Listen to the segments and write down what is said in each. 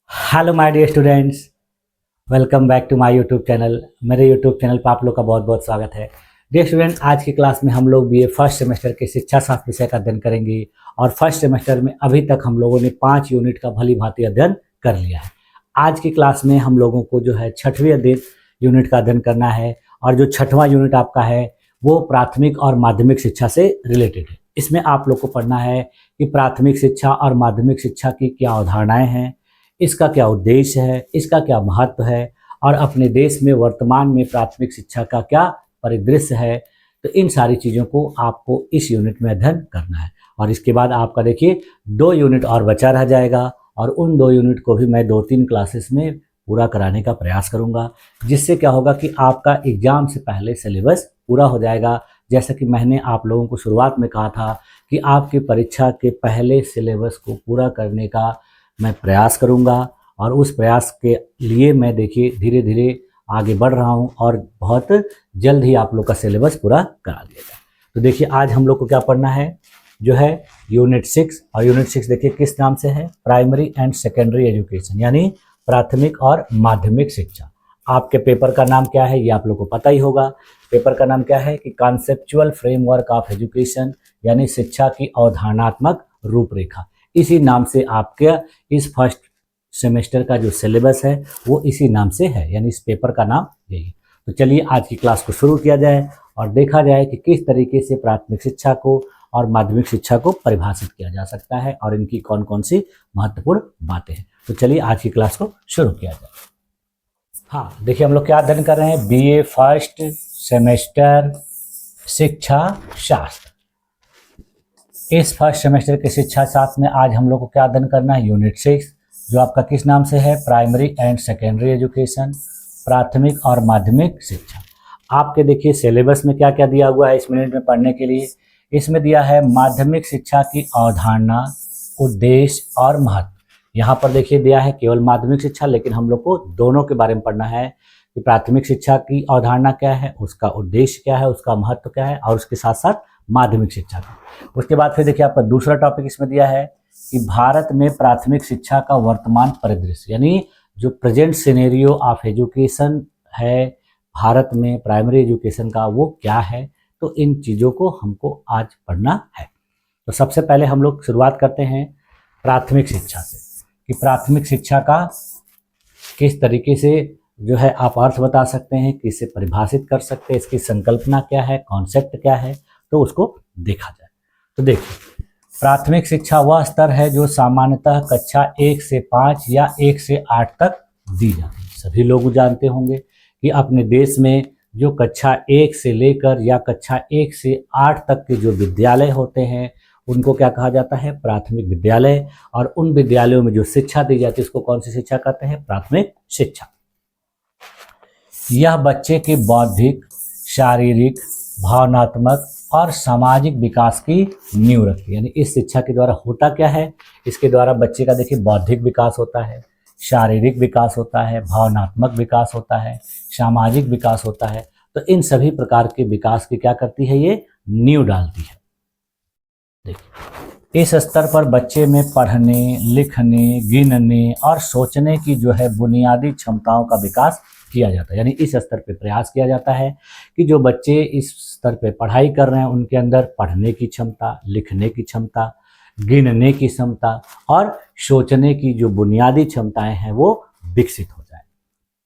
Hello my dear students, welcome back to my YouTube channel. मेरे YouTube channel पर आप लोग का बहुत बहुत स्वागत है। डियर स्टूडेंट, आज की क्लास में हम लोग बीए फर्स्ट सेमेस्टर के शिक्षा शास्त्र विषय का अध्ययन करेंगे। और फर्स्ट सेमेस्टर में अभी तक हम लोगों ने 5 यूनिट का भली भांति अध्ययन कर लिया है। आज की क्लास में हम लोगों को जो है 6वीं यूनिट का अध्ययन करना है। और जो 6वां यूनिट आपका है वो प्राथमिक और माध्यमिक शिक्षा से रिलेटेड है। इसमें आप लोग को पढ़ना है कि प्राथमिक शिक्षा और माध्यमिक शिक्षा की क्या अवधारणाएं हैं, इसका क्या उद्देश्य है, इसका क्या महत्व है, और अपने देश में वर्तमान में प्राथमिक शिक्षा का क्या परिदृश्य है। तो इन सारी चीज़ों को आपको इस यूनिट में अध्ययन करना है। और इसके बाद आपका देखिए 2 यूनिट और बचा रह जाएगा, और उन 2 यूनिट को भी मैं 2-3 क्लासेस में पूरा कराने का प्रयास करूंगा, जिससे क्या होगा कि आपका एग्जाम से पहले सिलेबस पूरा हो जाएगा। जैसा कि मैंने आप लोगों को शुरुआत में कहा था कि आपकी परीक्षा के पहले सिलेबस को पूरा करने का मैं प्रयास करूंगा, और उस प्रयास के लिए मैं देखिए धीरे धीरे आगे बढ़ रहा हूं, और बहुत जल्द ही आप लोग का सिलेबस पूरा करा दिया जाए। तो देखिए आज हम लोग को क्या पढ़ना है, जो है यूनिट 6। और यूनिट 6 देखिए किस नाम से है, प्राइमरी एंड सेकेंडरी एजुकेशन, यानी प्राथमिक और माध्यमिक शिक्षा। आपके पेपर का नाम क्या है ये आप लोग को पता ही होगा। पेपर का नाम क्या है कि कॉन्सेप्चुअल फ्रेमवर्क ऑफ एजुकेशन, यानी शिक्षा की अवधारणात्मक रूपरेखा। इसी नाम से आपके इस फर्स्ट सेमेस्टर का जो सिलेबस है वो इसी नाम से है, यानी इस पेपर का नाम यही है। तो चलिए आज की क्लास को शुरू किया जाए और देखा जाए कि किस तरीके से प्राथमिक शिक्षा को और माध्यमिक शिक्षा को परिभाषित किया जा सकता है और इनकी कौन कौन सी महत्वपूर्ण बातें हैं। तो चलिए आज की क्लास को शुरू किया जाए। हाँ देखिए, हम लोग क्या अध्ययन कर रहे हैं, बीए फर्स्ट सेमेस्टर शिक्षा शास्त्र। इस फर्स्ट सेमेस्टर के शिक्षा शास्त्र में आज हम लोग को क्या अध्ययन करना है, यूनिट 6, जो आपका किस नाम से है, प्राइमरी एंड सेकेंडरी एजुकेशन, प्राथमिक और माध्यमिक शिक्षा। आपके देखिए सिलेबस में क्या क्या दिया हुआ है इस मिनट में पढ़ने के लिए। इसमें दिया है माध्यमिक शिक्षा की अवधारणा, उद्देश्य और महत्व। यहाँ पर देखिए दिया है केवल माध्यमिक शिक्षा, लेकिन हम लोग को दोनों के बारे में पढ़ना है कि प्राथमिक शिक्षा की अवधारणा क्या है, उसका उद्देश्य क्या है, उसका महत्व क्या है, और उसके साथ साथ माध्यमिक शिक्षा का। उसके बाद फिर देखिए आपका दूसरा टॉपिक इसमें दिया है कि भारत में प्राथमिक शिक्षा का वर्तमान परिदृश्य, यानी जो प्रेजेंट सिनेरियो ऑफ एजुकेशन है भारत में प्राइमरी एजुकेशन का, वो क्या है। तो इन चीज़ों को हमको आज पढ़ना है। तो सबसे पहले हम लोग शुरुआत करते हैं प्राथमिक शिक्षा से, कि प्राथमिक शिक्षा का किस तरीके से जो है आप अर्थ बता सकते हैं, किसे परिभाषित कर सकते हैं, इसकी संकल्पना क्या है, कॉन्सेप्ट क्या है, तो उसको देखा जाए। तो देखिए, प्राथमिक शिक्षा वह स्तर है जो सामान्यतः कक्षा 1 से 5 या 1 से 8 तक दी जाती है। सभी लोग जानते होंगे कि अपने देश में जो कक्षा 1 से लेकर या कक्षा 1 से 8 तक के जो विद्यालय होते हैं उनको क्या कहा जाता है, प्राथमिक विद्यालय। और उन विद्यालयों में जो शिक्षा दी जाती है उसको कौन सी शिक्षा कहते हैं, प्राथमिक शिक्षा। यह बच्चे के बौद्धिक, शारीरिक, भावनात्मक और सामाजिक विकास की नींव रखती है। यानी इस शिक्षा के द्वारा होता क्या है, इसके द्वारा बच्चे का देखिए बौद्धिक विकास होता है, शारीरिक विकास होता है, भावनात्मक विकास होता है, सामाजिक विकास होता है। तो इन सभी प्रकार के विकास की क्या करती है, ये नींव डालती है। देखिए, इस स्तर पर बच्चे में पढ़ने, लिखने, गिनने और सोचने की जो है बुनियादी क्षमताओं का विकास किया जाता है। यानी इस स्तर पे प्रयास किया जाता है कि जो बच्चे इस स्तर पे पढ़ाई कर रहे हैं उनके अंदर पढ़ने की क्षमता, लिखने की क्षमता, गिनने की क्षमता और सोचने की जो बुनियादी क्षमताएं हैं वो विकसित हो जाए।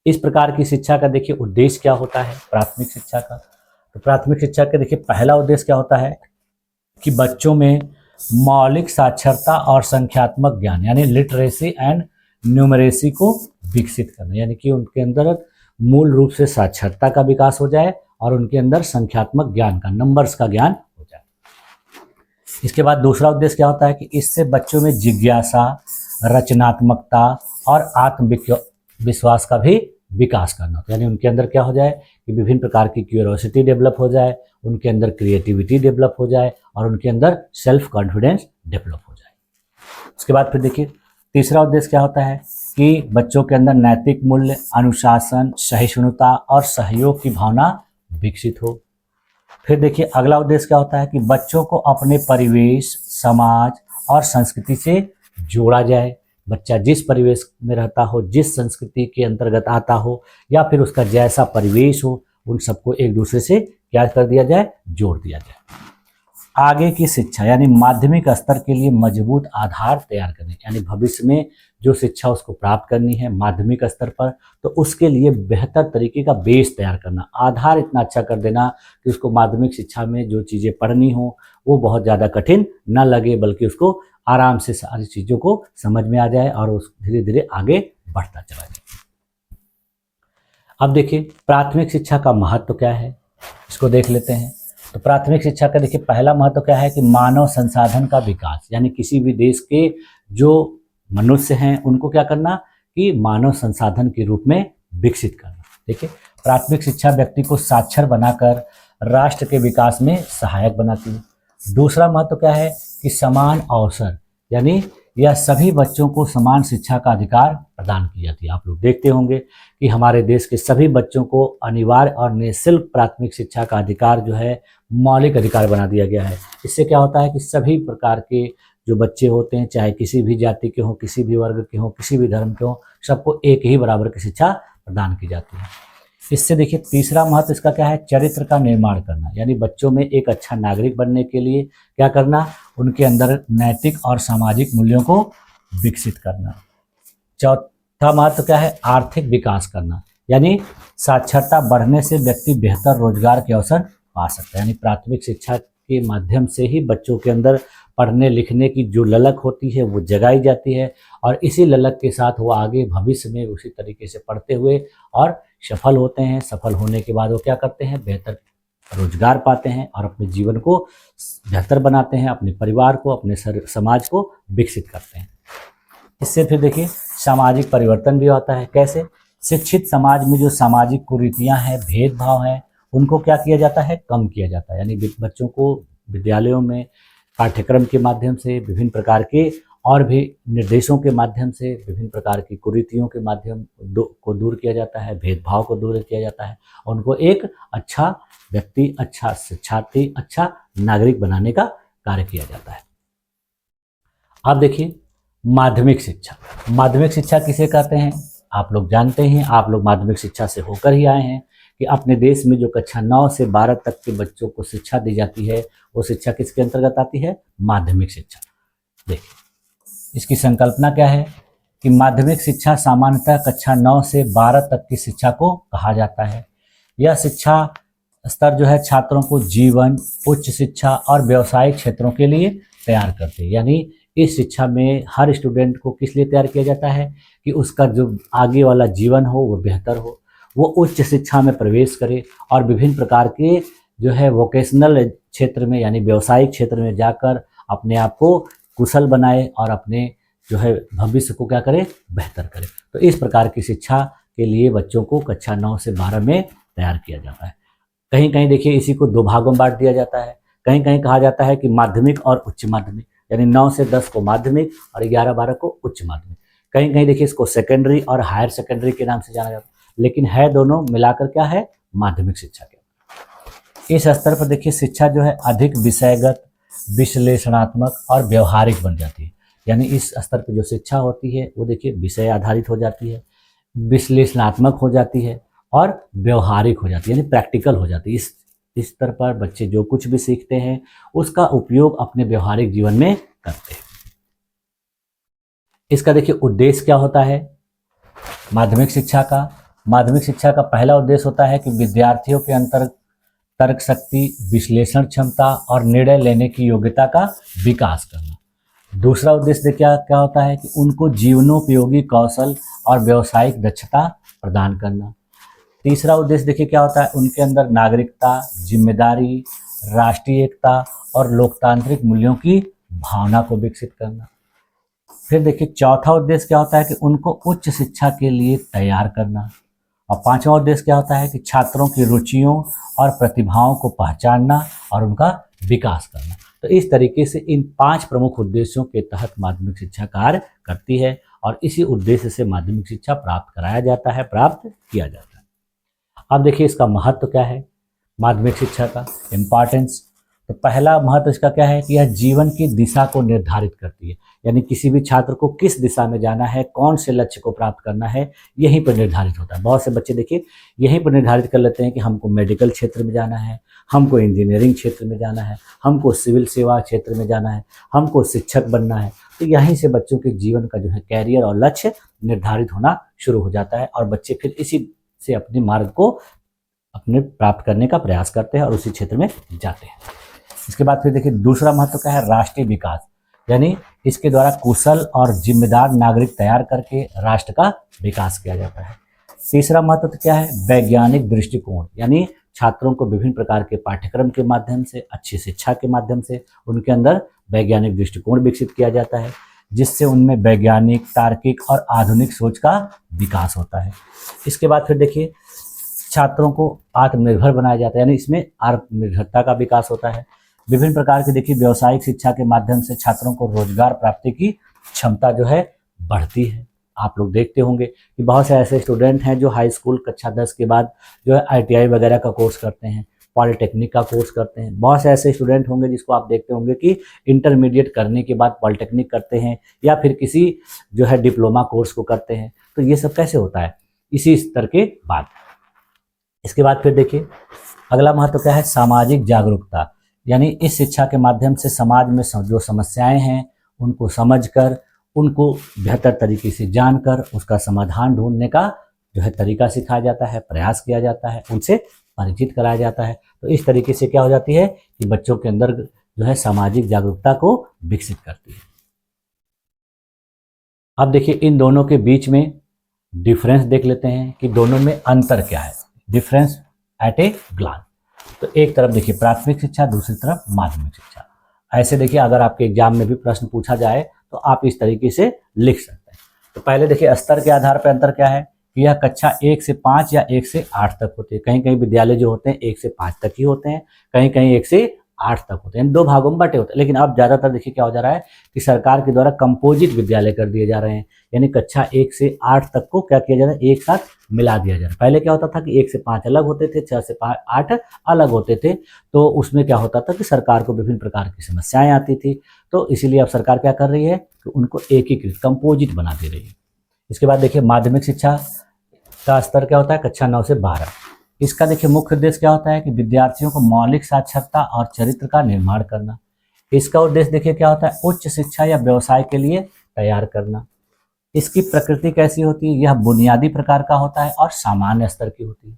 इस प्रकार की शिक्षा का देखिए उद्देश्य क्या होता है प्राथमिक शिक्षा का। तो प्राथमिक शिक्षा का देखिए पहला उद्देश्य क्या होता है कि बच्चों में मौलिक साक्षरता और संख्यात्मक ज्ञान, यानी लिटरेसी एंड न्यूमरेसी को विकसित करना, यानी कि उनके अंदर मूल रूप से साक्षरता का विकास हो जाए और उनके अंदर संख्यात्मक ज्ञान का, नंबर्स का ज्ञान हो जाए। इसके बाद दूसरा उद्देश्य क्या होता है कि इससे बच्चों में जिज्ञासा, रचनात्मकता और आत्मविश्वास का भी विकास करना होता है। यानी उनके अंदर क्या हो जाए कि विभिन्न प्रकार की क्यूरियोसिटी डेवलप हो जाए, उनके अंदर क्रिएटिविटी डेवलप हो जाए और उनके अंदर सेल्फ कॉन्फिडेंस डेवलप हो जाए। उसके बाद फिर देखिए तीसरा उद्देश्य क्या होता है कि बच्चों के अंदर नैतिक मूल्य, अनुशासन, सहिष्णुता और सहयोग की भावना विकसित हो। फिर देखिए अगला उद्देश्य क्या होता है कि बच्चों को अपने परिवेश, समाज और संस्कृति से जोड़ा जाए, बच्चा जिस परिवेश में रहता हो, जिस संस्कृति के अंतर्गत आता हो, या फिर उसका जैसा परिवेश हो, उन सबको एक दूसरे से क्या कर दिया जाए, जोड़ दिया जाए। आगे की शिक्षा यानी माध्यमिक स्तर के लिए मजबूत आधार तैयार करने, यानी भविष्य में जो शिक्षा उसको प्राप्त करनी है माध्यमिक स्तर पर, तो उसके लिए बेहतर तरीके का बेस तैयार करना, आधार इतना अच्छा कर देना कि उसको माध्यमिक शिक्षा में जो चीज़ें पढ़नी हो वो बहुत ज़्यादा कठिन न लगे, बल्कि उसको आराम से सारी चीज़ों को समझ में आ जाए और उस धीरे धीरे आगे बढ़ता चला जाए। अब देखिए प्राथमिक शिक्षा का महत्व क्या है, इसको देख लेते हैं। तो प्राथमिक शिक्षा का देखिए पहला महत्व क्या है कि मानव संसाधन का विकास, यानी किसी भी देश के जो मनुष्य हैं उनको क्या करना कि मानव संसाधन के रूप में विकसित करना। देखिए प्राथमिक शिक्षा व्यक्ति को साक्षर बनाकर राष्ट्र के विकास में सहायक बनाती है। दूसरा महत्व क्या है कि समान अवसर, यानी यह सभी बच्चों को समान शिक्षा का अधिकार प्रदान की जाती है। आप लोग देखते होंगे कि हमारे देश के सभी बच्चों को अनिवार्य और निःशुल्क प्राथमिक शिक्षा का अधिकार जो है मौलिक अधिकार बना दिया गया है। इससे क्या होता है कि सभी प्रकार के जो बच्चे होते हैं, चाहे किसी भी जाति के हों, किसी भी वर्ग के हों, किसी भी धर्म के हों, सबको एक ही बराबर की शिक्षा प्रदान की जाती है। इससे देखिए तीसरा महत्व इसका क्या है, चरित्र का निर्माण करना, यानी बच्चों में एक अच्छा नागरिक बनने के लिए क्या करना, उनके अंदर नैतिक और सामाजिक मूल्यों को विकसित करना। चौथा महत्व क्या है, आर्थिक विकास करना, यानी साक्षरता बढ़ने से व्यक्ति बेहतर रोजगार के अवसर पा सकता है। यानी प्राथमिक शिक्षा के माध्यम से ही बच्चों के अंदर पढ़ने लिखने की जो ललक होती है वो जगाई जाती है, और इसी ललक के साथ वो आगे भविष्य में उसी तरीके से पढ़ते हुए और सफल होते हैं। सफल होने के बाद वो क्या करते हैं, बेहतर रोजगार पाते हैं और अपने जीवन को बेहतर बनाते हैं, अपने परिवार को, अपने समाज को विकसित करते हैं। इससे फिर देखिए सामाजिक परिवर्तन भी होता है। कैसे, शिक्षित समाज में जो सामाजिक कुरीतियाँ हैं, भेदभाव हैं, उनको क्या किया जाता है, कम किया जाता है। यानी बच्चों को विद्यालयों में पाठ्यक्रम के माध्यम से, विभिन्न प्रकार के और भी निर्देशों के माध्यम से, विभिन्न प्रकार की कुरीतियों के माध्यम को दूर किया जाता है, भेदभाव को दूर किया जाता है, और उनको एक अच्छा व्यक्ति, अच्छा शिक्षार्थी, अच्छा नागरिक बनाने का कार्य किया जाता है। अब देखिए माध्यमिक शिक्षा, माध्यमिक शिक्षा किसे कहते हैं आप लोग जानते हैं। आप लोग माध्यमिक शिक्षा से होकर ही आए हैं कि अपने देश में जो कक्षा 9 से 12 तक के बच्चों को शिक्षा दी जाती है वो शिक्षा किसके अंतर्गत आती है, माध्यमिक शिक्षा। देखिए इसकी संकल्पना क्या है कि माध्यमिक शिक्षा सामान्यतः कक्षा 9 से 12 तक की शिक्षा को कहा जाता है। यह शिक्षा स्तर जो है छात्रों को जीवन, उच्च शिक्षा और व्यावसायिक क्षेत्रों के लिए तैयार करते हैं। यानी इस शिक्षा में हर स्टूडेंट को किस लिए तैयार किया जाता है कि उसका जो आगे वाला जीवन हो वो बेहतर हो, वो उच्च शिक्षा में प्रवेश करे और विभिन्न प्रकार के जो है वोकेशनल क्षेत्र में, यानी व्यावसायिक क्षेत्र में जाकर अपने आप को कुशल बनाए और अपने जो है भविष्य को क्या करे, बेहतर करे। तो इस प्रकार की शिक्षा के लिए बच्चों को कक्षा 9 से 12 में तैयार किया जाता है। कहीं कहीं देखिए इसी को दो भागों में बांट दिया जाता है। कहीं कहीं कहा जाता है कि माध्यमिक और उच्च माध्यमिक, यानी 9 से 10 को माध्यमिक और 11-12 को उच्च माध्यमिक। कहीं कहीं देखिए इसको सेकेंडरी और हायर सेकेंडरी के नाम से जाना जाता है, लेकिन है दोनों मिलाकर क्या है, माध्यमिक शिक्षा के। इस स्तर पर देखिए शिक्षा जो है अधिक विषयगत, विश्लेषणात्मक और व्यवहारिक बन जाती है। यानी इस स्तर पर जो शिक्षा होती है वो देखिए विषय आधारित हो जाती है, विश्लेषणात्मक हो जाती है और व्यवहारिक हो जाती है, यानी प्रैक्टिकल हो जाती है। इस स्तर पर बच्चे जो कुछ भी सीखते हैं उसका उपयोग अपने व्यवहारिक जीवन में करते हैं। इसका देखिए उद्देश्य क्या होता है माध्यमिक शिक्षा का। माध्यमिक शिक्षा का पहला उद्देश्य होता है कि विद्यार्थियों के अंतर तर्क शक्ति, विश्लेषण क्षमता और निर्णय लेने की योग्यता का विकास करना। दूसरा उद्देश्य क्या क्या होता है कि उनको जीवनोपयोगी कौशल और व्यावसायिक दक्षता प्रदान करना। तीसरा उद्देश्य देखिए क्या होता है, उनके अंदर नागरिकता, जिम्मेदारी, राष्ट्रीय एकता और लोकतांत्रिक मूल्यों की भावना को विकसित करना। फिर देखिए चौथा उद्देश्य क्या होता है कि उनको उच्च शिक्षा के लिए तैयार करना। और पांचवा उद्देश्य क्या होता है कि छात्रों की रुचियों और प्रतिभाओं को पहचानना और उनका विकास करना। तो इस तरीके से इन 5 प्रमुख उद्देश्यों के तहत माध्यमिक शिक्षा कार्य करती है और इसी उद्देश्य से माध्यमिक शिक्षा प्राप्त कराया जाता है, प्राप्त किया जाता है। अब देखिए इसका महत्व क्या है माध्यमिक शिक्षा का, इम्पॉर्टेंस। तो पहला महत्व इसका क्या है कि यह जीवन की दिशा को निर्धारित करती है, यानी किसी भी छात्र को किस दिशा में जाना है, कौन से लक्ष्य को प्राप्त करना है, यहीं पर निर्धारित होता है। बहुत से बच्चे देखिए यहीं पर निर्धारित कर लेते हैं कि हमको मेडिकल क्षेत्र में जाना है, हमको इंजीनियरिंग क्षेत्र में जाना है, हमको सिविल सेवा क्षेत्र में जाना है, हमको शिक्षक बनना है। तो यहीं से बच्चों के जीवन का जो है कैरियर और लक्ष्य निर्धारित होना शुरू हो जाता है और बच्चे फिर इसी से अपने मार्ग को अपने प्राप्त करने का प्रयास करते हैं और उसी क्षेत्र में जाते हैं। इसके बाद फिर देखिए दूसरा महत्व क्या है, राष्ट्रीय विकास, यानी इसके द्वारा कुशल और जिम्मेदार नागरिक तैयार करके राष्ट्र का विकास किया जाता है। तीसरा महत्व क्या है, वैज्ञानिक दृष्टिकोण, यानी छात्रों को विभिन्न प्रकार के पाठ्यक्रम के माध्यम से, अच्छी शिक्षा के माध्यम से उनके अंदर वैज्ञानिक दृष्टिकोण विकसित किया जाता है, जिससे उनमें वैज्ञानिक, तार्किक और आधुनिक सोच का विकास होता है। इसके बाद फिर देखिए छात्रों को आत्मनिर्भर बनाया जाता है, यानी इसमें आत्मनिर्भरता का विकास होता है। विभिन्न प्रकार की देखिए व्यावसायिक शिक्षा के माध्यम से छात्रों को रोजगार प्राप्ति की क्षमता जो है बढ़ती है। आप लोग देखते होंगे कि बहुत से ऐसे स्टूडेंट हैं जो हाई स्कूल कक्षा 10 के बाद जो है ITI वगैरह का कोर्स करते हैं, पॉलिटेक्निक का कोर्स करते हैं। बहुत से ऐसे स्टूडेंट होंगे जिसको आप देखते होंगे कि इंटरमीडिएट करने के बाद पॉलिटेक्निक करते हैं या फिर किसी जो है डिप्लोमा कोर्स को करते हैं। तो ये सब कैसे होता है, इसी स्तर के बाद। इसके बाद फिर देखिए अगला महत्व क्या है, सामाजिक जागरूकता, यानी इस शिक्षा के माध्यम से समाज में जो समस्याएं हैं उनको समझकर, उनको बेहतर तरीके से जानकर उसका समाधान ढूंढने का जो है तरीका सिखाया जाता है, प्रयास किया जाता है, उनसे परिचित कराया जाता है। तो इस तरीके से क्या हो जाती है कि बच्चों के अंदर जो है सामाजिक जागरूकता को विकसित करती है। अब देखिए इन दोनों के बीच में डिफरेंस देख लेते हैं कि दोनों में अंतर क्या है, डिफरेंस एट ए ग्लांस। तो एक तरफ देखिए प्राथमिक शिक्षा, दूसरी तरफ माध्यमिक शिक्षा। ऐसे देखिए अगर आपके एग्जाम में भी प्रश्न पूछा जाए तो आप इस तरीके से लिख सकते हैं। तो पहले देखिए स्तर के आधार पर अंतर क्या है कि यह कक्षा 1 से 5 या 1 से 8 तक होती है। कहीं कहीं विद्यालय जो होते हैं 1 से 5 तक ही होते हैं, कहीं कहीं 1 से 8 तक होते हैं, 2 भागों में बटे होते हैं। लेकिन अब ज़्यादातर देखिए क्या हो जा रहा है कि सरकार के द्वारा कंपोजिट विद्यालय कर दिए जा रहे हैं, यानी कक्षा 1 से 8 तक को क्या किया जा रहा है, एक साथ मिला दिया जा रहा है। पहले क्या होता था कि 1 से 5 अलग होते थे, 6 से 8 अलग होते थे। तो उसमें क्या होता था कि सरकार को विभिन्न प्रकार की समस्याएं आती थी, तो इसीलिए अब सरकार क्या कर रही है कि उनको एकीकृत कंपोजिट बना दे रही है। इसके बाद देखिए माध्यमिक शिक्षा का स्तर क्या होता है, कक्षा 9 से 12। इसका देखिए मुख्य उद्देश्य क्या होता है कि विद्यार्थियों को मौलिक साक्षरता और चरित्र का निर्माण करना। इसका उद्देश्य देखिए क्या होता है, उच्च शिक्षा या व्यवसाय के लिए तैयार करना। इसकी प्रकृति कैसी होती है, यह बुनियादी प्रकार का होता है और सामान्य स्तर की होती है।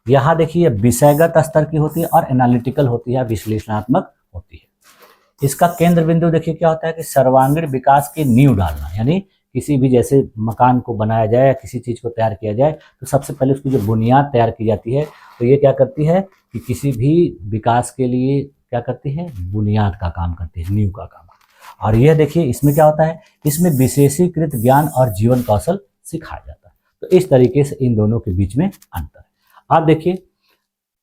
यहाँ देखिए विषयगत स्तर की होती है और एनालिटिकल होती है, विश्लेषणात्मक होती है। इसका केंद्र बिंदु देखिए क्या होता है कि सर्वांगीण विकास की नींव डालना, यानी किसी भी जैसे मकान को बनाया जाए या किसी चीज़ को तैयार किया जाए तो सबसे पहले उसकी जो बुनियाद तैयार की जाती है। तो ये क्या करती है कि किसी भी विकास के लिए क्या करती है, बुनियाद का काम करती है, नींव का काम। और यह देखिए इसमें क्या होता है, इसमें विशेषीकृत ज्ञान और जीवन कौशल सिखाया जाता है। तो इस तरीके से इन दोनों के बीच में अंतर है। आप देखिए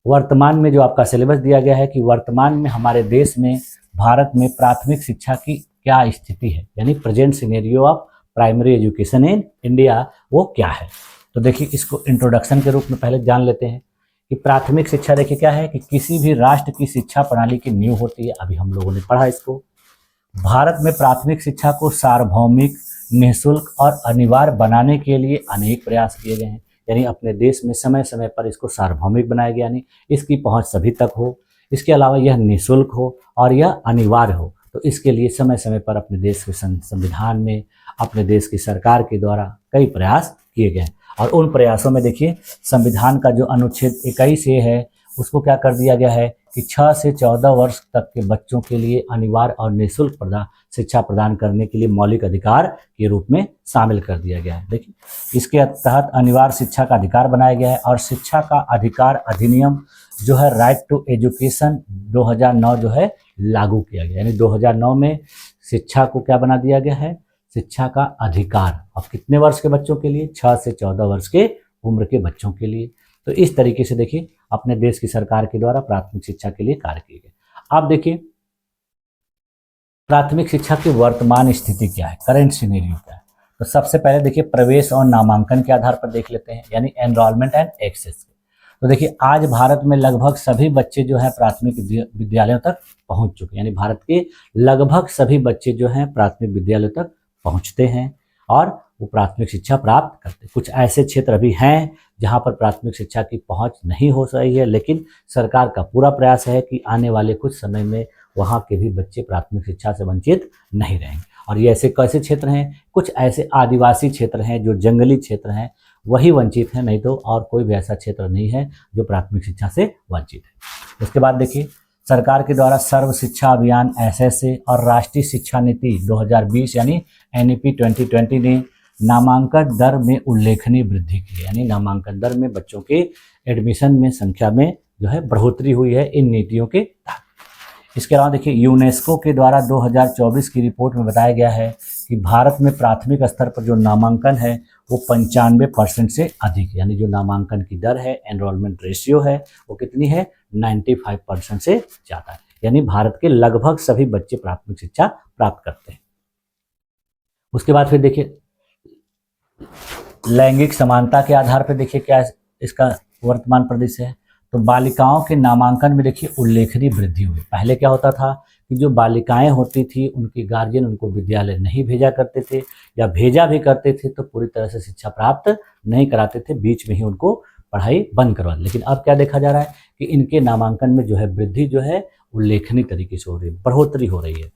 वर्तमान में जो आपका सिलेबस दिया गया है कि वर्तमान में हमारे देश में, भारत में प्राथमिक शिक्षा की क्या स्थिति है, यानी present scenario of primary education in India, वो क्या है। तो देखिए इसको इंट्रोडक्शन के रूप में पहले जान लेते हैं कि प्राथमिक शिक्षा देखिए क्या है कि किसी भी राष्ट्र की शिक्षा प्रणाली की नींव होती है। अभी हम लोगों ने पढ़ा इसको। भारत में प्राथमिक शिक्षा को सार्वभौमिक, निःशुल्क और अनिवार्य बनाने के लिए अनेक प्रयास किए गए हैं, यानी अपने देश में समय समय पर इसको सार्वभौमिक बनाया गया, यानी इसकी पहुंच सभी तक हो। इसके अलावा यह निःशुल्क हो और यह अनिवार्य हो। तो इसके लिए समय समय पर अपने देश के संविधान में, अपने देश की सरकार के द्वारा कई प्रयास किए गए हैं। और उन प्रयासों में देखिए संविधान का जो अनुच्छेद 21 है उसको क्या कर दिया गया है कि 6 से 14 वर्ष तक के बच्चों के लिए अनिवार्य और निःशुल्क शिक्षा प्रदान करने के लिए मौलिक अधिकार के रूप में शामिल कर दिया गया है। देखिए इसके तहत अनिवार्य शिक्षा का अधिकार बनाया गया है और शिक्षा का अधिकार अधिनियम जो है राइट टू एजुकेशन 2009 जो है लागू किया गया, यानी 2009 में शिक्षा को क्या बना दिया गया है, शिक्षा का अधिकार। अब कितने वर्ष के बच्चों के लिए, 6 से 14 वर्ष के उम्र के बच्चों के लिए। तो इस तरीके से देखिए अपने देश की सरकार के द्वारा प्राथमिक शिक्षा के लिए कार्य किए गए। आप देखिए प्राथमिक शिक्षा की वर्तमान स्थिति क्या है, करेंट सिनेरियो क्या है। तो सबसे पहले देखिए प्रवेश और नामांकन के आधार पर देख लेते हैं, यानी एनरोलमेंट एंड एक्सेस। तो देखिए आज भारत में लगभग सभी बच्चे जो है प्राथमिक विद्यालयों तक पहुंच चुके हैं, यानी भारत के लगभग सभी बच्चे जो हैं प्राथमिक विद्यालयों तक पहुंचते हैं और वो प्राथमिक शिक्षा प्राप्त करते हैं। कुछ ऐसे क्षेत्र अभी हैं जहां पर प्राथमिक शिक्षा की पहुंच नहीं हो रही है, लेकिन सरकार का पूरा प्रयास है कि आने वाले कुछ समय में वहां के भी बच्चे प्राथमिक शिक्षा से वंचित नहीं रहेंगे। और ये ऐसे कैसे क्षेत्र हैं, कुछ ऐसे आदिवासी क्षेत्र हैं, जो जंगली क्षेत्र हैं, वही वंचित हैं, नहीं तो और कोई भी ऐसा क्षेत्र नहीं है जो प्राथमिक शिक्षा से वंचित है। उसके बाद देखिए सरकार के द्वारा सर्व शिक्षा अभियान SSA और राष्ट्रीय शिक्षा नीति 2020 यानी NEP 2020 ने नामांकन दर में उल्लेखनीय वृद्धि की है, यानी नामांकन दर में बच्चों के एडमिशन में संख्या में जो है बढ़ोतरी हुई है इन नीतियों के तहत। इसके अलावा देखिए यूनेस्को के द्वारा 2024 की रिपोर्ट में बताया गया है कि भारत में प्राथमिक स्तर पर जो नामांकन है वो 95% से अधिक है, यानी जो नामांकन की दर है, एनरोलमेंट रेशियो है, वो कितनी है 95% से ज़्यादा है, यानी भारत के लगभग सभी बच्चे प्राथमिक शिक्षा प्राप्त करते हैं। उसके बाद फिर देखिए लैंगिक समानता के आधार पर देखिए क्या इसका वर्तमान परिदृश्य है। तो बालिकाओं के नामांकन में देखिए उल्लेखनीय वृद्धि हुई। पहले क्या होता था कि जो बालिकाएं होती थी उनके गार्जियन उनको विद्यालय नहीं भेजा करते थे, या भेजा भी करते थे तो पूरी तरह से शिक्षा प्राप्त नहीं कराते थे, बीच में ही उनको पढ़ाई बंद करवा। लेकिन अब क्या देखा जा रहा है कि इनके नामांकन में जो है वृद्धि जो है उल्लेखनीय तरीके से हो रही है, बढ़ोतरी हो रही है।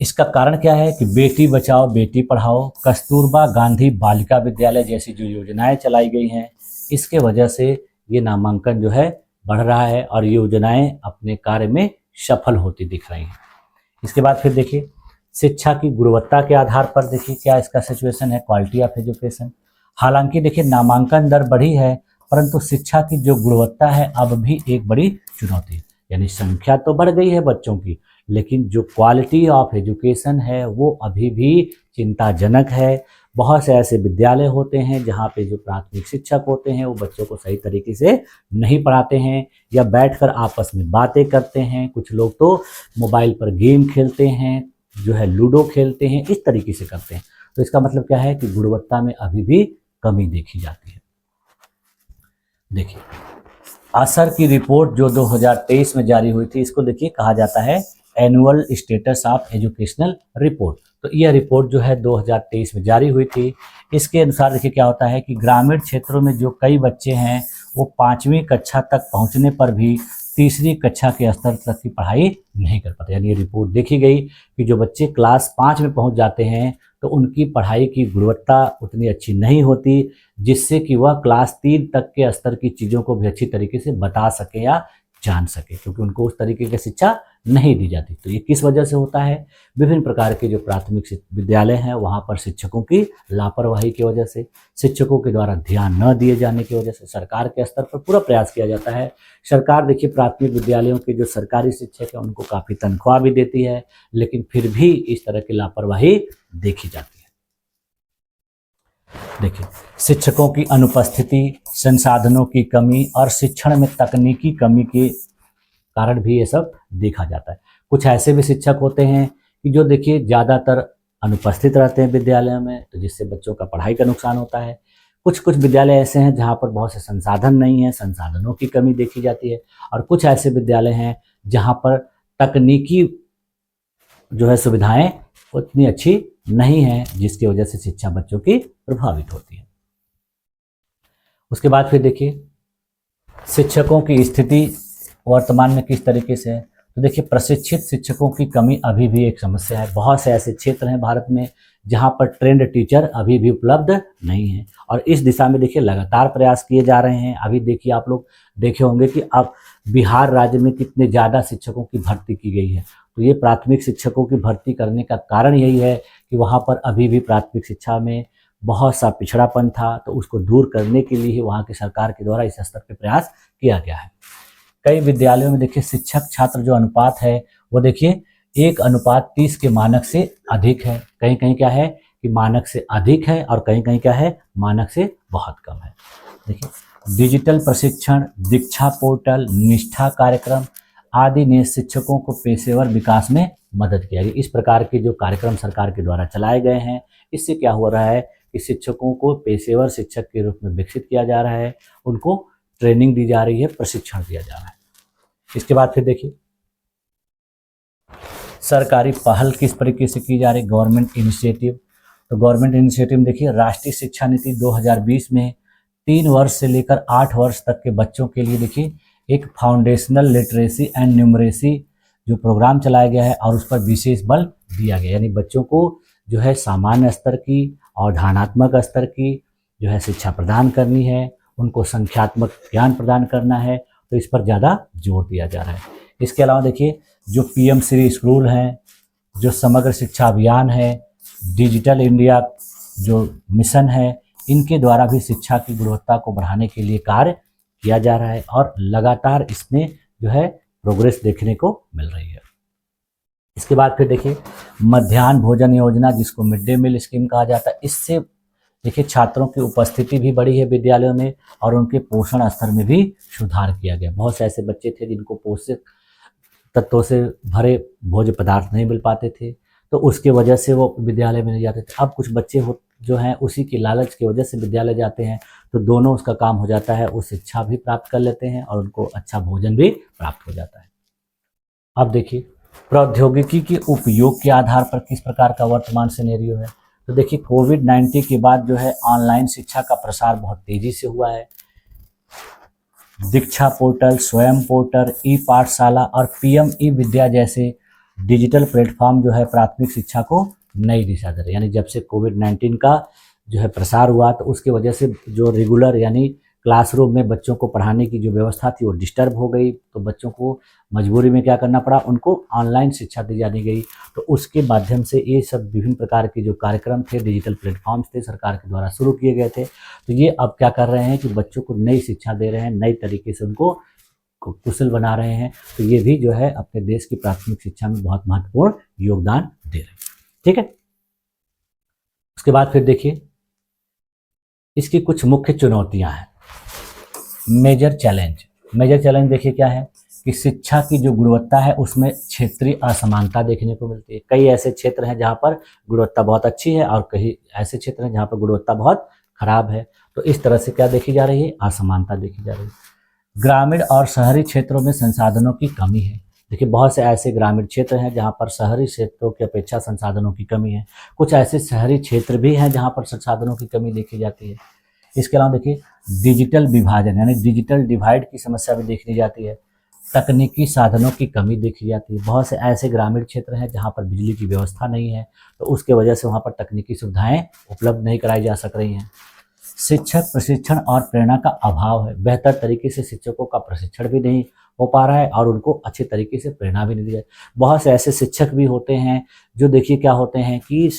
इसका कारण क्या है कि बेटी बचाओ बेटी पढ़ाओ, कस्तूरबा गांधी बालिका विद्यालय जैसी जो योजनाएं चलाई गई हैं, इसके वजह से ये नामांकन जो है बढ़ रहा है और योजनाएं अपने कार्य में सफल होती दिख रही हैं। इसके बाद फिर देखिए शिक्षा की गुणवत्ता के आधार पर देखिए क्या इसका सिचुएशन है, क्वालिटी ऑफ एजुकेशन। हालांकि देखिए नामांकन दर बढ़ी है, परंतु शिक्षा की जो गुणवत्ता है अब भी एक बड़ी चुनौती है, यानी संख्या तो बढ़ गई है बच्चों की, लेकिन जो क्वालिटी ऑफ एजुकेशन है वो अभी भी चिंताजनक है। बहुत से ऐसे विद्यालय होते हैं जहाँ पे जो प्राथमिक शिक्षक होते हैं वो बच्चों को सही तरीके से नहीं पढ़ाते हैं, या बैठकर आपस में बातें करते हैं। कुछ लोग तो मोबाइल पर गेम खेलते हैं, जो है लूडो खेलते हैं, इस तरीके से करते हैं। तो इसका मतलब क्या है कि गुणवत्ता में अभी भी कमी देखी जाती है। देखिए असर की रिपोर्ट जो 2023 में जारी हुई थी, इसको देखिए कहा जाता है annual status of educational report. तो यह रिपोर्ट जो है 2023 में जारी हुई थी। इसके अनुसार देखिए क्या होता है कि ग्रामीण क्षेत्रों में जो कई बच्चे हैं वो 5वीं कक्षा तक पहुंचने पर भी तीसरी कक्षा के स्तर तक की पढ़ाई नहीं कर पाते। यानी ये रिपोर्ट देखी गई कि जो बच्चे क्लास 5 में पहुंच जाते हैं तो उनकी पढ़ाई की गुणवत्ता उतनी अच्छी नहीं होती, जिससे कि वह क्लास 3 तक के स्तर की चीज़ों को भी अच्छी तरीके से बता सके या जान सके, क्योंकि उनको उस तरीके की शिक्षा नहीं दी जाती। तो ये किस वजह से होता है? विभिन्न प्रकार के जो प्राथमिक विद्यालय हैं वहाँ पर शिक्षकों की लापरवाही की वजह से, शिक्षकों के द्वारा ध्यान न दिए जाने की वजह से। सरकार के स्तर पर पूरा प्रयास किया जाता है। सरकार देखिए प्राथमिक विद्यालयों के जो सरकारी शिक्षक हैं उनको काफ़ी तनख्वाह भी देती है, लेकिन फिर भी इस तरह की लापरवाही देखी जाती है। देखिए शिक्षकों की अनुपस्थिति, संसाधनों की कमी और शिक्षण में तकनीकी कमी के कारण भी ये सब देखा जाता है। कुछ ऐसे भी शिक्षक होते हैं कि जो देखिए ज़्यादातर अनुपस्थित रहते हैं विद्यालयों में, तो जिससे बच्चों का पढ़ाई का नुकसान होता है। कुछ विद्यालय ऐसे हैं जहाँ पर बहुत से संसाधन नहीं है, संसाधनों की कमी देखी जाती है, और कुछ ऐसे विद्यालय हैं जहाँ पर तकनीकी जो है सुविधाएं उतनी अच्छी नहीं है, जिसकी वजह से शिक्षा बच्चों की प्रभावित होती है। उसके बाद फिर देखिए शिक्षकों की स्थिति वर्तमान में किस तरीके से है। तो देखिए प्रशिक्षित शिक्षकों की कमी अभी भी एक समस्या है। बहुत से ऐसे क्षेत्र हैं भारत में जहां पर ट्रेंड टीचर अभी भी उपलब्ध नहीं है, और इस दिशा में देखिए लगातार प्रयास किए जा रहे हैं। अभी देखिए आप लोग देखे होंगे कि अब बिहार राज्य में कितने ज़्यादा शिक्षकों की भर्ती की गई है। तो ये प्राथमिक शिक्षकों की भर्ती करने का कारण यही है कि वहाँ पर अभी भी प्राथमिक शिक्षा में बहुत सा पिछड़ापन था, तो उसको दूर करने के लिए वहाँ की सरकार के द्वारा इस स्तर पर प्रयास किया गया है। कई विद्यालयों में देखिए शिक्षक छात्र जो अनुपात है वो देखिए 1:30 के मानक से अधिक है। कहीं कहीं क्या है कि मानक से अधिक है, और कहीं कहीं क्या है मानक से बहुत कम है। देखिए डिजिटल प्रशिक्षण, दीक्षा पोर्टल, निष्ठा कार्यक्रम आदि ने शिक्षकों को पेशेवर विकास में मदद किया। इस प्रकार के जो कार्यक्रम सरकार के द्वारा चलाए गए हैं, इससे क्या हो रहा है कि शिक्षकों को पेशेवर शिक्षक के रूप में विकसित किया जा रहा है, उनको ट्रेनिंग दी जा रही है, प्रशिक्षण दिया जा रहा है। इसके बाद फिर देखिए सरकारी पहल किस तरीके से की जा रही है, गवर्नमेंट इनिशिएटिव। तो गवर्नमेंट इनिशिएटिव में देखिए राष्ट्रीय शिक्षा नीति 2020 में 3 वर्ष से लेकर 8 वर्ष तक के बच्चों के लिए देखिए एक फाउंडेशनल लिटरेसी एंड न्यूमरेसी जो प्रोग्राम चलाया गया है और उस पर विशेष बल दिया गया, यानी बच्चों को जो है सामान्य स्तर की और ध्यानात्मक स्तर की जो है शिक्षा प्रदान करनी है, उनको संख्यात्मक ज्ञान प्रदान करना है, तो इस पर ज़्यादा जोर दिया जा रहा है। इसके अलावा देखिए जो पीएम श्री स्कूल हैं, जो समग्र शिक्षा अभियान है, डिजिटल इंडिया जो मिशन है, इनके द्वारा भी शिक्षा की गुणवत्ता को बढ़ाने के लिए कार्य किया जा रहा है और लगातार इसमें जो है प्रोग्रेस देखने को मिल रही है। इसके बाद फिर देखिए मध्याह्न भोजन योजना जिसको मिड डे मील स्कीम कहा जाता है, इससे देखिए छात्रों की उपस्थिति भी बढ़ी है विद्यालयों में और उनके पोषण स्तर में भी सुधार किया गया। बहुत से ऐसे बच्चे थे जिनको पोषक तत्वों से भरे भोज्य पदार्थ नहीं मिल पाते थे, तो उसके वजह से वो विद्यालय में नहीं जाते थे। अब कुछ बच्चे जो हैं उसी की लालच की वजह से विद्यालय जाते हैं, तो दोनों उसका काम हो जाता है, वो शिक्षा भी प्राप्त कर लेते हैं और उनको अच्छा भोजन भी प्राप्त हो जाता है। अब देखिए प्रौद्योगिकी के उपयोग के आधार पर किस प्रकार का वर्तमान सिनेरियो है। तो देखिए कोविड-19 के बाद जो है ऑनलाइन शिक्षा का प्रसार बहुत तेजी से हुआ है। दीक्षा पोर्टल, स्वयं पोर्टल, ई पाठशाला और पीएम ई विद्या जैसे डिजिटल प्लेटफॉर्म जो है प्राथमिक शिक्षा को नई दिशा दे रहे हैं। यानी जब से कोविड-19 का जो है प्रसार हुआ तो उसकी वजह से जो रेगुलर यानी क्लासरूम में बच्चों को पढ़ाने की जो व्यवस्था थी वो डिस्टर्ब हो गई, तो बच्चों को मजबूरी में क्या करना पड़ा, उनको ऑनलाइन शिक्षा दी जानी गई। तो उसके माध्यम से ये सब विभिन्न प्रकार के जो कार्यक्रम थे, डिजिटल प्लेटफॉर्म्स थे, सरकार के द्वारा शुरू किए गए थे। तो ये अब क्या कर रहे हैं कि बच्चों को नई शिक्षा दे रहे हैं, नई तरीके से उनको कुशल बना रहे हैं। तो ये भी जो है अपने देश की प्राथमिक शिक्षा में बहुत महत्वपूर्ण योगदान दे रहे हैं। ठीक है, उसके बाद फिर देखिए इसकी कुछ मुख्य चुनौतियां हैं। मेजर चैलेंज देखिए क्या है कि शिक्षा की जो गुणवत्ता है उसमें क्षेत्रीय असमानता देखने को मिलती है। कई ऐसे क्षेत्र हैं जहाँ पर गुणवत्ता बहुत अच्छी है और कई ऐसे क्षेत्र हैं जहाँ पर गुणवत्ता बहुत खराब है। तो इस तरह से क्या देखी जा रही है, असमानता देखी जा रही है। ग्रामीण और शहरी क्षेत्रों में संसाधनों की कमी है। देखिए बहुत से ऐसे ग्रामीण क्षेत्र हैं जहाँ पर शहरी क्षेत्रों की अपेक्षा संसाधनों की कमी है। कुछ ऐसे शहरी क्षेत्र भी हैं जहाँ पर संसाधनों की कमी देखी जाती है। इसके अलावा देखिए डिजिटल विभाजन यानी डिजिटल डिवाइड की समस्या भी देखी जाती है। तकनीकी साधनों की कमी देखी जाती है। बहुत से ऐसे ग्रामीण क्षेत्र हैं जहाँ पर बिजली की व्यवस्था नहीं है, तो उसके वजह से वहाँ पर तकनीकी सुविधाएं उपलब्ध नहीं कराई जा सक रही हैं। शिक्षक प्रशिक्षण और प्रेरणा का अभाव है। बेहतर तरीके से शिक्षकों का प्रशिक्षण भी नहीं हो पा रहा है और उनको अच्छे तरीके से प्रेरणा भी नहीं दी जाती। बहुत से ऐसे शिक्षक भी होते हैं जो देखिए क्या होते हैं कि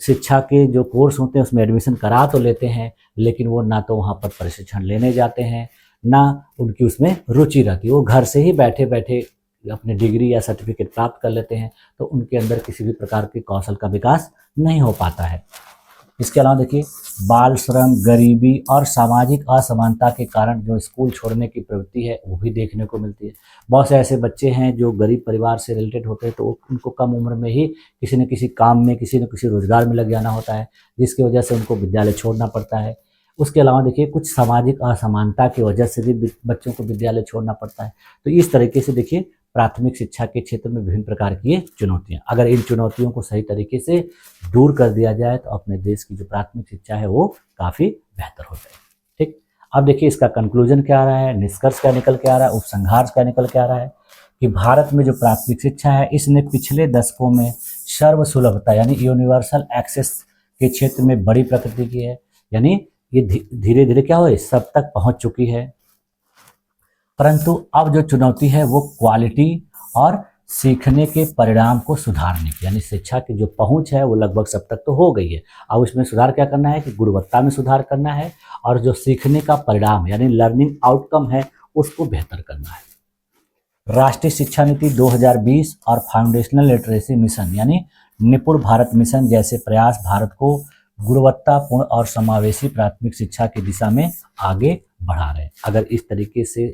शिक्षा के जो कोर्स होते हैं उसमें एडमिशन करा तो लेते हैं, लेकिन वो ना तो वहाँ पर प्रशिक्षण लेने जाते हैं, ना उनकी उसमें रुचि रहती है। वो घर से ही बैठे बैठे अपनी डिग्री या सर्टिफिकेट प्राप्त कर लेते हैं, तो उनके अंदर किसी भी प्रकार के कौशल का विकास नहीं हो पाता है। इसके अलावा देखिए बाल श्रम, गरीबी और सामाजिक असमानता के कारण जो स्कूल छोड़ने की प्रवृत्ति है वो भी देखने को मिलती है। बहुत से ऐसे बच्चे हैं जो गरीब परिवार से रिलेटेड होते हैं, तो उनको कम उम्र में ही किसी न किसी काम में, किसी न किसी रोजगार में लग जाना होता है, जिसकी वजह से उनको विद्यालय छोड़ना पड़ता है। उसके अलावा देखिए कुछ सामाजिक असमानता की वजह से भी बच्चों को विद्यालय छोड़ना पड़ता है। तो इस तरीके से देखिए प्राथमिक शिक्षा के क्षेत्र में विभिन्न प्रकार की चुनौतियां, अगर इन चुनौतियों को सही तरीके से दूर कर दिया जाए तो अपने देश की जो प्राथमिक शिक्षा है वो काफ़ी बेहतर हो जाए। ठीक, अब देखिए इसका कंक्लूजन क्या आ रहा है, निष्कर्ष क्या निकल के आ रहा है, उपसंहार क्या निकल के आ रहा है कि भारत में जो प्राथमिक शिक्षा है इसने पिछले दशकों में सर्वसुलभता यानी यूनिवर्सल एक्सेस के क्षेत्र में बड़ी प्रगति की है। यानी ये धीरे धीरे क्या हो सब तक पहुँच चुकी है, परंतु अब जो चुनौती है वो क्वालिटी और सीखने के परिणाम को सुधारने की, यानी शिक्षा की जो पहुंच है वो लगभग सब तक तो हो गई है। अब इसमें सुधार क्या करना है कि गुणवत्ता में सुधार करना है और जो सीखने का परिणाम यानी लर्निंग आउटकम है उसको बेहतर करना है। राष्ट्रीय शिक्षा नीति 2020 और फाउंडेशनल लिटरेसी मिशन यानी निपुण भारत मिशन जैसे प्रयास भारत को गुणवत्तापूर्ण और समावेशी प्राथमिक शिक्षा की दिशा में आगे बढ़ा रहे हैं। अगर इस तरीके से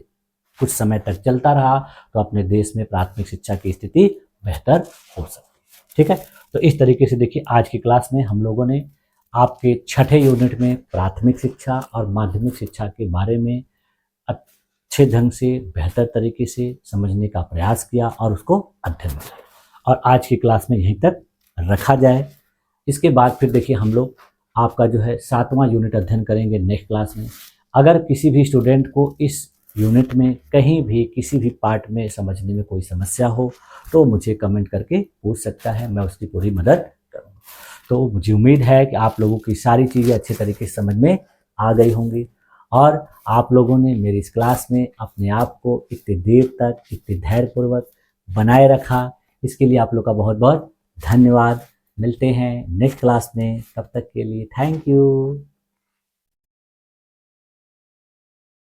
कुछ समय तक चलता रहा तो अपने देश में प्राथमिक शिक्षा की स्थिति बेहतर हो सकती है। ठीक है, तो इस तरीके से देखिए आज की क्लास में हम लोगों ने आपके छठे यूनिट में प्राथमिक शिक्षा और माध्यमिक शिक्षा के बारे में अच्छे ढंग से बेहतर तरीके से समझने का प्रयास किया और उसको अध्ययन किया। और आज की क्लास में यहीं तक रखा जाए। इसके बाद फिर देखिए हम लोग आपका जो है 7वां यूनिट अध्ययन करेंगे नेक्स्ट क्लास में। अगर किसी भी स्टूडेंट को इस यूनिट में कहीं भी किसी भी पार्ट में समझने में कोई समस्या हो तो मुझे कमेंट करके पूछ सकता है, मैं उसकी पूरी मदद करूँगा। तो मुझे उम्मीद है कि आप लोगों की सारी चीज़ें अच्छे तरीके से समझ में आ गई होंगी और आप लोगों ने मेरी इस क्लास में अपने आप को इतनी देर तक इतने धैर्यपूर्वक बनाए रखा, इसके लिए आप लोग का बहुत बहुत धन्यवाद। मिलते हैं नेक्स्ट क्लास में, तब तक के लिए थैंक यू।